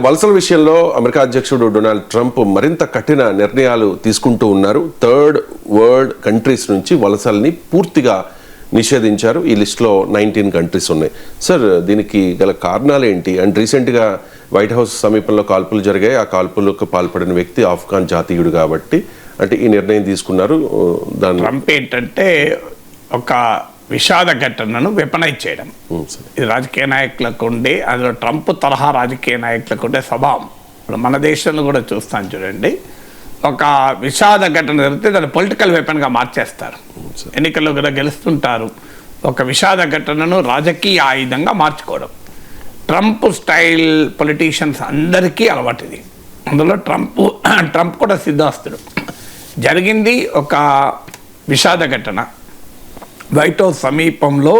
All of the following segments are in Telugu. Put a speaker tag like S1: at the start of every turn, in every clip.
S1: వలసల విషయంలో అమెరికా అధ్యక్షుడు డొనాల్డ్ ట్రంప్ మరింత కఠిన నిర్ణయాలు తీసుకుంటూ ఉన్నారు. థర్డ్ వరల్డ్ కంట్రీస్ నుంచి వలసల్ని పూర్తిగా నిషేధించారు. ఈ లిస్టులో 19 కంట్రీస్ ఉన్నాయి. సార్, దీనికి గల కారణాలు ఏంటి? అండ్ రీసెంట్గా వైట్ హౌస్ సమీపంలో కాల్పులు జరిగాయి. ఆ కాల్పులకు పాల్పడిన వ్యక్తి ఆఫ్ఘాన్ జాతీయుడు కాబట్టి అంటే ఈ నిర్ణయం తీసుకున్నారు.
S2: ట్రంప్ ఏంటంటే ఒక విషాద ఘటనను వెపనైజ్ చేయడం, ఇది రాజకీయ నాయకులకు ఉండే, అందులో ట్రంప్ తరహా రాజకీయ నాయకులకు ఉండే స్వభావం. ఇప్పుడు మన దేశంలో కూడా చూస్తాను చూడండి, ఒక విషాద ఘటన జరిగితే దాన్ని పొలిటికల్ వెపన్గా మార్చేస్తారు. ఎన్నికల్లో కూడా గెలుస్తుంటారు. ఒక విషాద ఘటనను రాజకీయ ఆయుధంగా మార్చుకోవడం ట్రంప్ స్టైల్ పొలిటీషియన్స్ అందరికీ అలవాటుది. అందులో ట్రంప్ కూడా సిద్ధాస్తుడు. జరిగింది ఒక విషాద ఘటన. వైట్ హౌస్ సమీపంలో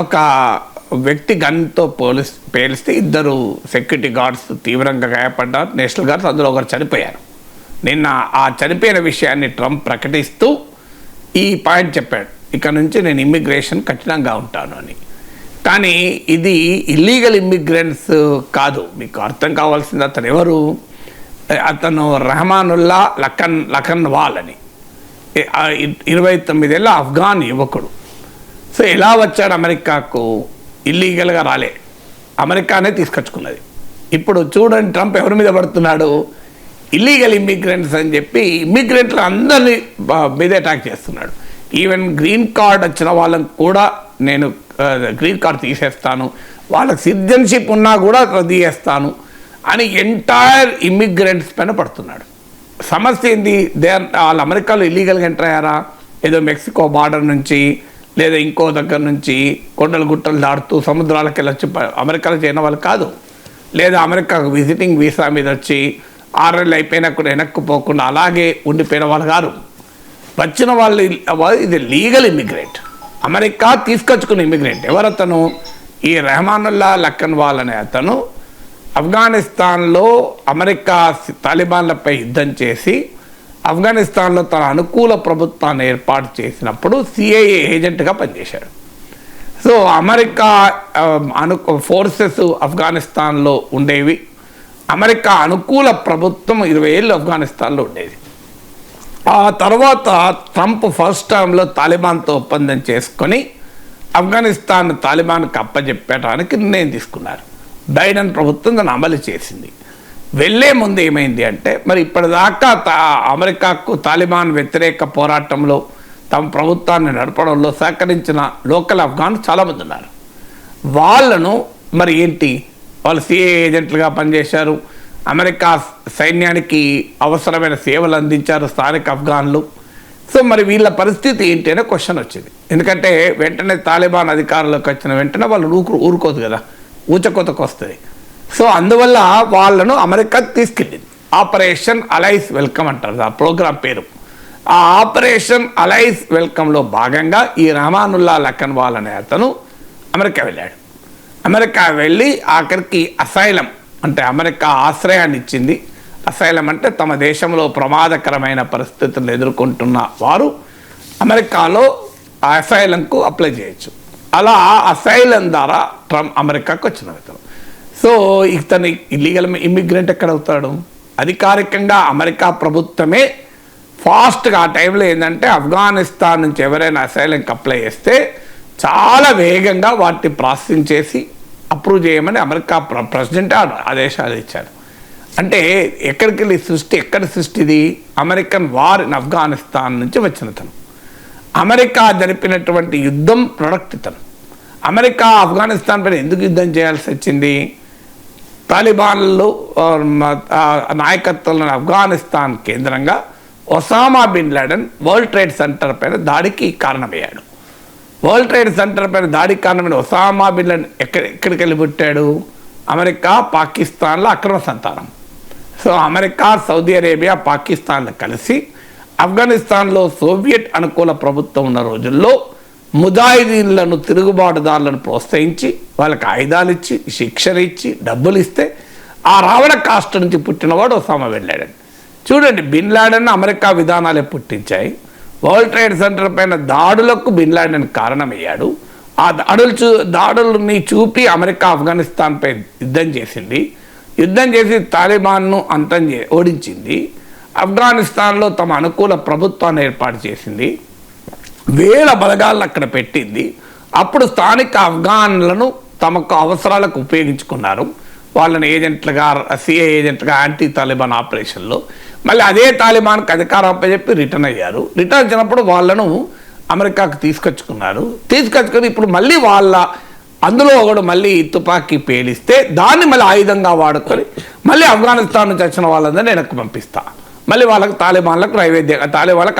S2: ఒక వ్యక్తి గన్తో పేలిస్తే 2 సెక్యూరిటీ గార్డ్స్ తీవ్రంగా గాయపడ్డారు. నేషనల్ గార్డ్స్, అందులో ఒకరు చనిపోయారు. నిన్న ఆ చనిపోయిన విషయాన్ని ట్రంప్ ప్రకటిస్తూ ఈ పాయింట్ చెప్పాడు, ఇక నుంచి నేను ఇమ్మిగ్రేషన్ కఠినంగా ఉంటాను అని. కానీ ఇది ఇల్లీగల్ ఇమ్మిగ్రెంట్స్ కాదు. మీకు అర్థం కావాల్సింది అతను ఎవరు? అతను రెహమానుల్లా లఖన్వాల్ అని 29 ఏళ్ళ ఆఫ్ఘాన్ యువకుడు. సో ఎలా వచ్చాడు అమెరికాకు? ఇల్లీగల్గా రాలే, అమెరికానే తీసుకొచ్చుకున్నది. ఇప్పుడు చూడండి ట్రంప్ ఎవరి మీద పడుతున్నాడు? ఇల్లీగల్ ఇమ్మిగ్రెంట్స్ అని చెప్పి ఇమ్మిగ్రెంట్లు అందరినీ మీద అటాక్ చేస్తున్నాడు. ఈవెన్ గ్రీన్ కార్డ్ వచ్చిన వాళ్ళని కూడా నేను గ్రీన్ కార్డ్ తీసేస్తాను, వాళ్ళకి సిటిజన్షిప్ ఉన్నా కూడా రద్దు చేస్తాను అని ఎంటైర్ ఇమ్మిగ్రెంట్స్ పైన పడుతున్నాడు. సమస్య ఏంది? వాళ్ళు అమెరికాలో ఇల్లీగల్గా ఎంటర్ అయ్యారా? ఏదో మెక్సికో బార్డర్ నుంచి లేదా ఇంకో దగ్గర నుంచి కొండలు గుట్టలు దాడుతూ సముద్రాలకు వెళ్ళొచ్చి అమెరికాలో చేరిన వాళ్ళు కాదు. లేదా అమెరికాకు విజిటింగ్ వీసా మీద వచ్చి 6 నెలలు అయిపోయినా కూడా వెనక్కి పోకుండా అలాగే ఉండిపోయిన వాళ్ళు కాదు. వచ్చిన వాళ్ళు ఇది లీగల్ ఇమ్మిగ్రెంట్, అమెరికా తీసుకొచ్చుకున్న ఇమ్మిగ్రెంట్. ఎవరతను? ఈ రెహమానుల్లా లఖన్వాల్ అనే అతను ఆఫ్ఘనిస్తాన్లో అమెరికా తాలిబాన్లపై యుద్ధం చేసి ఆఫ్ఘనిస్తాన్లో తన అనుకూల ప్రభుత్వాన్ని ఏర్పాటు చేసినప్పుడు సిఐఏ ఏజెంట్గా పనిచేశాడు. సో అమెరికా ఫోర్సెస్ ఆఫ్ఘనిస్తాన్లో ఉండేవి. అమెరికా అనుకూల ప్రభుత్వం 20 ఏళ్ళు ఆఫ్ఘనిస్తాన్లో ఉండేది. ఆ తర్వాత ట్రంప్ ఫస్ట్ టైంలో తాలిబాన్తో ఒప్పందం చేసుకొని ఆఫ్ఘనిస్తాన్ తాలిబాన్కి అప్పచెప్పడానికి నిర్ణయం తీసుకున్నారు. బైడెన్ ప్రభుత్వం దాన్ని అమలు చేసింది. వెళ్ళే ముందు ఏమైంది అంటే, మరి ఇప్పటిదాకా అమెరికాకు తాలిబాన్ వ్యతిరేక పోరాటంలో తమ ప్రభుత్వాన్ని నడపడంలో సహకరించిన లోకల్ ఆఫ్ఘాన్ చాలామంది ఉన్నారు. వాళ్ళను మరి ఏంటి, వాళ్ళు సిఐ ఏజెంట్లుగా పనిచేశారు, అమెరికా సైన్యానికి అవసరమైన సేవలు అందించారు స్థానిక ఆఫ్ఘాన్లు. సో మరి వీళ్ళ పరిస్థితి ఏంటి అనే క్వశ్చన్ వచ్చింది. ఎందుకంటే వెంటనే తాలిబాన్ అధికారంలోకి వచ్చిన వెంటనే వాళ్ళు ఊరుకోదు కదా, ఊచకోతకు వస్తుంది. సో అందువల్ల వాళ్ళను అమెరికా తీసుకెళ్ళింది. ఆపరేషన్ అలైస్ వెల్కమ్ అంటారు ఆ ప్రోగ్రాం పేరు. ఆ ఆపరేషన్ అలైస్ వెల్కమ్లో భాగంగా ఈ రెహమానుల్లా లఖన్వాల్ అనే అతను అమెరికా వెళ్ళాడు. అమెరికా వెళ్ళి ఆఖరికి అసైలం అంటే అమెరికా ఆశ్రయాన్ని ఇచ్చింది. అసైలం అంటే తమ దేశంలో ప్రమాదకరమైన పరిస్థితులను ఎదుర్కొంటున్న వారు అమెరికాలో ఆ అసైలంకు అప్లై చేయొచ్చు. అలా అసైలం ద్వారా ట్రంప్ అమెరికాకు వచ్చిన అతను. సో ఇతను ఇల్లీగల్ ఇమ్మిగ్రెంట్ ఎక్కడ అవుతాడు? అధికారికంగా అమెరికా ప్రభుత్వమే ఫాస్ట్గా ఆ టైంలో ఏంటంటే ఆఫ్ఘనిస్తాన్ నుంచి ఎవరైనా అసైలంకి అప్లై చేస్తే చాలా వేగంగా వాటిని ప్రాసెసింగ్ చేసి అప్రూవ్ చేయమని అమెరికా ప్రెసిడెంట్ ఆదేశాలు ఇచ్చారు. అంటే ఎక్కడికి వెళ్ళి ఎక్కడి సృష్టిది? అమెరికన్ వార్ ఇన్ ఆఫ్ఘనిస్తాన్ నుంచి వచ్చిన తను. అమెరికా జరిపినటువంటి యుద్ధం ప్రొడక్ట్ ఇతను. అమెరికా ఆఫ్ఘనిస్తాన్ పైన ఎందుకు యుద్ధం చేయాల్సి వచ్చింది? తాలిబాన్లు నాయకత్వంలో ఆఫ్ఘనిస్తాన్ కేంద్రంగా Osama bin Laden World trade centre పైన దాడికి కారణమయ్యాడు. వరల్డ్ ట్రేడ్ సెంటర్ పైన దాడికి కారణమైన ఒసామా బిన్ లాడెన్ ఎక్కడికి వెళ్ళి పుట్టాడు? అమెరికా పాకిస్తాన్లో అక్రమ సంతానం. సో అమెరికా, సౌదీ అరేబియా, పాకిస్తాన్లు కలిసి ఆఫ్ఘనిస్తాన్లో సోవియట్ అనుకూల ప్రభుత్వం ఉన్న రోజుల్లో ముజాహిదీన్లను, తిరుగుబాటుదారులను ప్రోత్సహించి వాళ్ళకి ఆయుధాలు ఇచ్చి, శిక్షణ ఇచ్చి, డబ్బులు ఇస్తే ఆ రావణ కాస్ట్ నుంచి పుట్టినవాడు ఒసామా బిన్ లాడెన్. చూడండి, బిన్ లాడెన్ అమెరికా విధానాలే పుట్టించాయి. వరల్డ్ ట్రేడ్ సెంటర్ పైన దాడులకు బిన్ లాడెన్ కారణమయ్యాడు. ఆ దాడుల్ని చూపి అమెరికా ఆఫ్ఘనిస్తాన్పై యుద్ధం చేసింది. యుద్ధం చేసి తాలిబాన్ను ఓడించింది. ఆఫ్ఘనిస్తాన్లో తమ అనుకూల ప్రభుత్వాన్ని ఏర్పాటు చేసింది. వేల బలగాలను అక్కడ పెట్టింది. అప్పుడు స్థానిక ఆఫ్ఘన్లను తమకు అవసరాలకు ఉపయోగించుకున్నారు. వాళ్ళని ఏజెంట్లుగా, సిఐ ఏజెంట్లుగా యాంటీ తాలిబాన్ ఆపరేషన్లో. మళ్ళీ అదే తాలిబాన్కి అధికారం అప్పచెప్పి రిటర్న్ అయ్యారు. రిటర్న్ వచ్చినప్పుడు వాళ్ళను అమెరికాకు తీసుకొచ్చుకొని ఇప్పుడు మళ్ళీ అందులో ఒకడు మళ్ళీ తుపాకీ పేలిస్తే దాన్ని మళ్ళీ ఆయుధంగా వాడుకొని మళ్ళీ ఆఫ్ఘనిస్తాన్ నుంచి వచ్చిన వాళ్ళందరినీ వెనక్కి పంపిస్తా, మళ్ళీ వాళ్ళకి తాలిబాన్లకు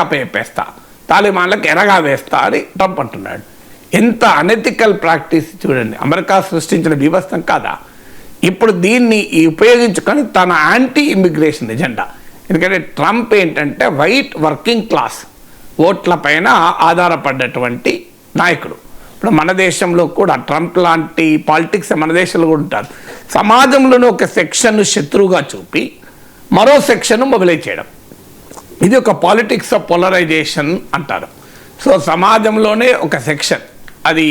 S2: అప్పచెప్పేస్తా, తాలిబాన్లకు ఎరగా వేస్తా అని ట్రంప్ అంటున్నాడు. ఎంత అనెథికల్ ప్రాక్టీస్ చూడండి. అమెరికా సృష్టించిన బీభత్సం కాదా? ఇప్పుడు దీన్ని ఉపయోగించుకొని తన యాంటీ ఇమిగ్రేషన్ ఎజెండా. ఎందుకంటే ట్రంప్ ఏంటంటే వైట్ వర్కింగ్ క్లాస్ ఓట్ల పైన ఆధారపడ్డటువంటి నాయకుడు. ఇప్పుడు మన దేశంలో కూడా ట్రంప్ లాంటి పాలిటిక్స్ మన దేశంలో కూడా ఉంటారు. సమాజంలోని ఒక సెక్షన్ను శత్రువుగా చూపి మరో సెక్షన్ను మొబిలైజ్ చేయడం, ఇది ఒక పాలిటిక్స్ ఆఫ్ పోలరైజేషన్ అంటారు. సో సమాజంలోనే ఒక సెక్షన్, అది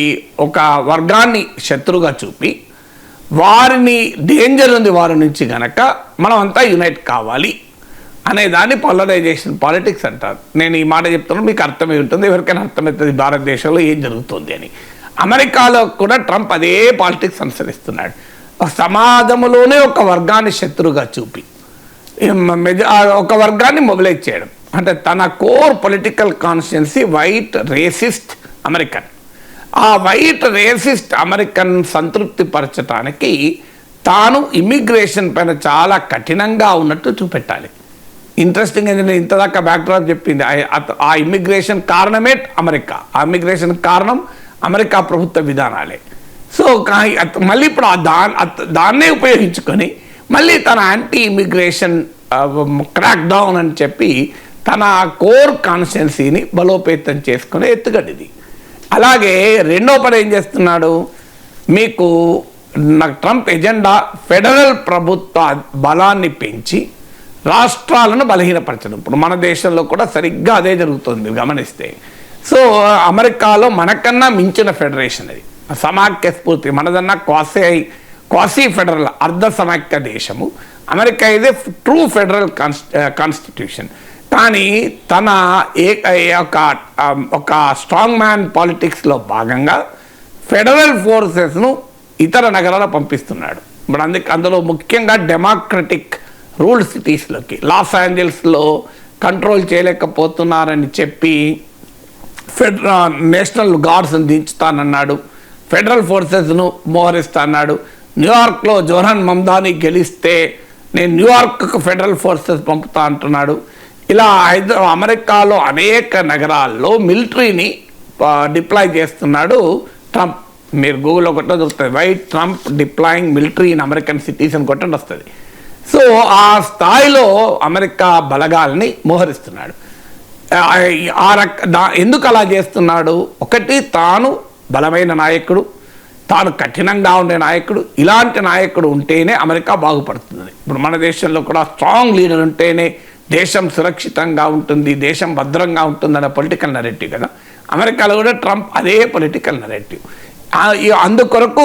S2: ఒక వర్గాన్ని శత్రువుగా చూపి వారిని డేంజర్ ఉంది వారి నుంచి గనక మనం అంతా యునైట్ కావాలి అనే దాన్ని పోలరైజేషన్ పాలిటిక్స్ అంటారు. నేను ఈ మాట చెప్తున్నాను, మీకు అర్థమై ఉంటుంది, ఎవరికైనా అర్థమవుతుంది భారతదేశంలో ఏం జరుగుతుంది అని. అమెరికాలో కూడా ట్రంప్ అదే పాలిటిక్స్ అనుసరిస్తున్నాడు. సమాజంలోనే ఒక వర్గాన్ని శత్రువుగా చూపి ఒక వర్గాన్ని మొబిలైజ్ చేయడం. అంటే తన core political constituency white racist American. ఆ వైట్ రేసిస్ట్ అమెరికన్ సంతృప్తి పరచడానికి తాను ఇమ్మిగ్రేషన్ పైన చాలా కఠినంగా ఉన్నట్టు చూపెట్టాలి. ఇంట్రెస్టింగ్ ఏంటంటే ఇంతదాకా బ్యాక్డ్రాప్ చెప్పింది, ఆ ఇమ్మిగ్రేషన్ కారణమే అమెరికా, ఆ ఇమ్మిగ్రేషన్ కారణం అమెరికా ప్రభుత్వ విధానాలే. సో మళ్ళీ ఇప్పుడు దాన్నే ఉపయోగించుకొని మళ్ళీ తన యాంటీ ఇమిగ్రేషన్ క్రాక్ డౌన్ అని చెప్పి తన కోర్ కాన్స్టిట్యున్సీని బలోపేతం చేసుకునే ఎత్తుగడ్డిది. అలాగే రెండో పని ఏం చేస్తున్నాడు, మీకు ట్రంప్ ఎజెండా ఫెడరల్ ప్రభుత్వ బలాన్ని పెంచి రాష్ట్రాలను బలహీనపరచడం. ఇప్పుడు మన దేశంలో కూడా సరిగ్గా అదే జరుగుతుంది గమనిస్తే. సో అమెరికాలో మనకన్నా మించిన ఫెడరేషన్ అది, సమాఖ్య స్ఫూర్తి. మనదన్నా క్వాసీ ఫెడరల్ అర్ధ సమాఖ్య దేశము. అమెరికా ఇది ట్రూ ఫెడరల్ కాన్స్టిట్యూషన్. కానీ తన ఒక స్ట్రాంగ్ మ్యాన్ పాలిటిక్స్లో భాగంగా ఫెడరల్ ఫోర్సెస్ను ఇతర నగరాలకు పంపిస్తున్నాడు. ఇప్పుడు అందులో ముఖ్యంగా డెమోక్రటిక్ రూల్డ్ సిటీస్లోకి, లాస్ ఏంజల్స్లో కంట్రోల్ చేయలేకపోతున్నారని చెప్పి నేషనల్ గార్డ్స్ని దించుతానన్నాడు, ఫెడరల్ ఫోర్సెస్ను మోహరిస్తా అన్నాడు. న్యూయార్క్లో జోహన్ మమ్దాని గెలిస్తే నేను న్యూయార్క్కు ఫెడరల్ ఫోర్సెస్ పంపుతా అంటున్నాడు. ఇలా అమెరికాలో అనేక నగరాల్లో మిలిటరీని డిప్లాయ్ చేస్తున్నాడు ట్రంప్. మీరు గూగుల్లో కొట్టడం దొరుకుతుంది, white Trump deploying military in American cities అని కొట్టడం వస్తుంది. సో ఆ స్థాయిలో అమెరికా బలగాల్ని మోహరిస్తున్నాడు. ఎందుకు అలా చేస్తున్నాడు? ఒకటి, తాను బలమైన నాయకుడు, తాను కఠినంగా ఉండే నాయకుడు. ఇలాంటి నాయకుడు ఉంటేనే అమెరికా బాగుపడుతుంది. ఇప్పుడు మన దేశంలో కూడా స్ట్రాంగ్ లీడర్ ఉంటేనే దేశం సురక్షితంగా ఉంటుంది, దేశం భద్రంగా ఉంటుంది అనే పొలిటికల్ నెరేటివ్ కదా. అమెరికాలో కూడా ట్రంప్ అదే పొలిటికల్ నెరేటివ్. అందుకొరకు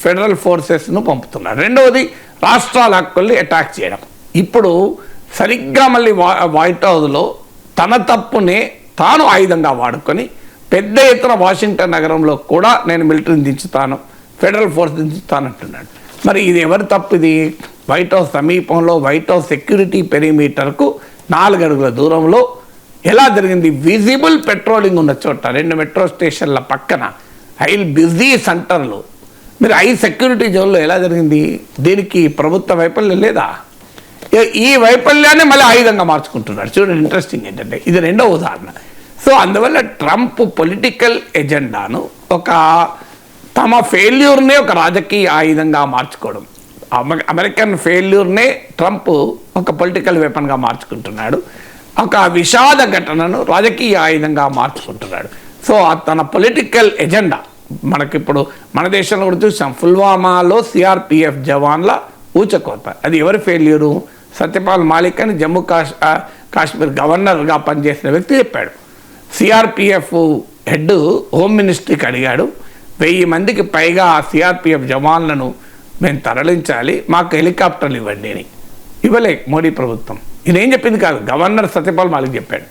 S2: ఫెడరల్ ఫోర్సెస్ను పంపుతున్నారు. రెండవది, రాష్ట్రాల హక్కుల్ని అటాక్ చేయడం. ఇప్పుడు సరిగ్గా మళ్ళీ వైట్ హౌస్లో తన తప్పునే తాను ఆయుధంగా వాడుకొని పెద్ద ఎత్తున వాషింగ్టన్ నగరంలో కూడా నేను మిలిటరీని దించుతాను, ఫెడరల్ ఫోర్స్ దించుతాను అంటున్నాడు. మరి ఇది ఎవరి తప్పు? ఇది వైట్ హౌస్ సమీపంలో వైట్ హౌస్ సెక్యూరిటీ పెరిమీటర్కు 4 అడుగుల దూరంలో ఎలా జరిగింది? విజిబుల్ పెట్రోలింగ్ ఉన్న చోట 2 మెట్రో స్టేషన్ల పక్కన బిజీ సెంటర్లో మీరు సెక్యూరిటీ జోన్లో ఎలా జరిగింది? దీనికి ప్రభుత్వ వైఫల్యం లేదా? ఈ వైఫల్యాన్ని మళ్ళీ ఆయుధంగా మార్చుకుంటున్నాడు. చూడండి, ఇంట్రెస్టింగ్ ఏంటంటే ఇది రెండో ఉదాహరణ. సో అందువల్ల ట్రంప్ పొలిటికల్ ఎజెండాను తమ ఫెయిల్యూర్నే ఒక రాజకీయ ఆయుధంగా మార్చుకోవడం, అమెరికన్ ఫెయిల్యూర్నే ట్రంప్ ఒక పొలిటికల్ వెపన్గా మార్చుకుంటున్నాడు, ఒక విషాద ఘటనను రాజకీయ ఆయుధంగా మార్చుకుంటున్నాడు. సో తన పొలిటికల్ ఎజెండా మనకిప్పుడు మన దేశంలో కూడా చూసాం. పుల్వామాలో సిఆర్పిఎఫ్ జవాన్ల ఊచకోత, అది ఎవరి ఫెయిల్యూరు? సత్యపాల్ మాలిక్ అని జమ్మూ కాశ్మీర్ గవర్నర్గా పనిచేసిన వ్యక్తి చెప్పాడు. సిఆర్పిఎఫ్ హెడ్ హోమ్ మినిస్ట్రీకి అడిగాడు, 1000 మందికి పైగా సిఆర్పిఎఫ్ జవాన్లను మేము తరలించాలి, మాకు హెలికాప్టర్లు ఇవ్వండి అని. ఇవ్వలే మోడీ ప్రభుత్వం. ఇదేం చెప్పింది కాదు, గవర్నర్ సత్యపాల్ మాలిక్ చెప్పాడు,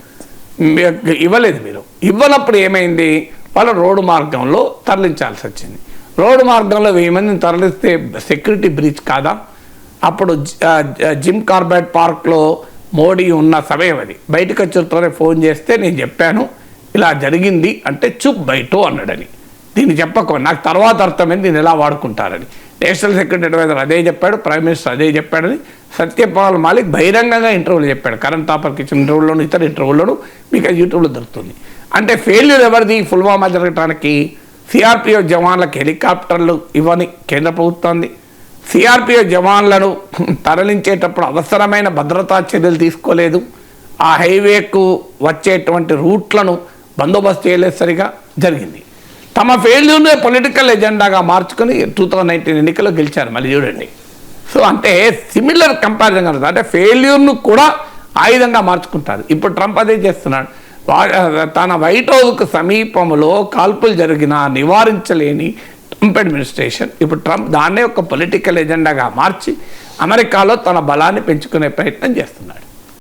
S2: ఇవ్వలేదు. మీరు ఇవ్వనప్పుడు ఏమైంది, వాళ్ళు రోడ్డు మార్గంలో తరలించాల్సి వచ్చింది. రోడ్డు మార్గంలో 1000 మందిని తరలిస్తే సెక్యూరిటీ బ్రీచ్ కాదా? అప్పుడు జిమ్ కార్బెట్ పార్క్లో మోడీ ఉన్న సమయం అది. బయటకు వచ్చిన ఫోన్ చేస్తే నేను చెప్పాను ఇలా జరిగింది అంటే చుప్ బయటో అన్నాడని. దీన్ని చెప్పకు, నాకు తర్వాత అర్థమైంది దీన్ని ఎలా వాడుకుంటారని. నేషనల్ సెక్యూరిటీ అడ్వైజర్ అదే చెప్పాడు, ప్రైమ్ మినిస్టర్ అదే చెప్పాడని సత్యపాల్ మాలిక్ బహిరంగంగా ఇంటర్వ్యూలో చెప్పాడు. కరణ్ తాపర్కి ఇచ్చిన ఇంటర్వ్యూలోను, ఇతర ఇంటర్వ్యూలోను మీకు అది యూట్యూబ్లో దొరుకుతుంది. అంటే ఫెయిల్యూర్ ఎవరిది? పుల్వామా జరగటానికి సిఆర్పిఎఫ్ జవాన్లకు హెలికాప్టర్లు ఇవ్వని కేంద్ర ప్రభుత్వాన్ని, సిఆర్పిఎఫ్ జవాన్లను తరలించేటప్పుడు అవసరమైన భద్రతా చర్యలు తీసుకోలేదు, ఆ హైవేకు వచ్చేటువంటి రూట్లను బందోబస్తు చేయలేదు, సరిగా జరిగింది. తమ ఫెయిల్యూర్నే పొలిటికల్ ఎజెండాగా మార్చుకొని 2019 ఎన్నికల్లో గెలిచారు. మళ్ళీ చూడండి. సో అంటే సిమిలర్ కంపారిజన్ కనుక, అంటే ఫెయిల్యూర్ను కూడా ఆయుధంగా మార్చుకుంటారు. ఇప్పుడు ట్రంప్ అదే చేస్తున్నాడు. తన వైట్ హౌస్కు సమీపంలో కాల్పులు జరిగినా నివారించలేని ట్రంప్ అడ్మినిస్ట్రేషన్ ఇప్పుడు ట్రంప్ దాన్నే ఒక పొలిటికల్ ఎజెండాగా మార్చి అమెరికాలో తన బలాన్ని పెంచుకునే ప్రయత్నం చేస్తున్నాడు.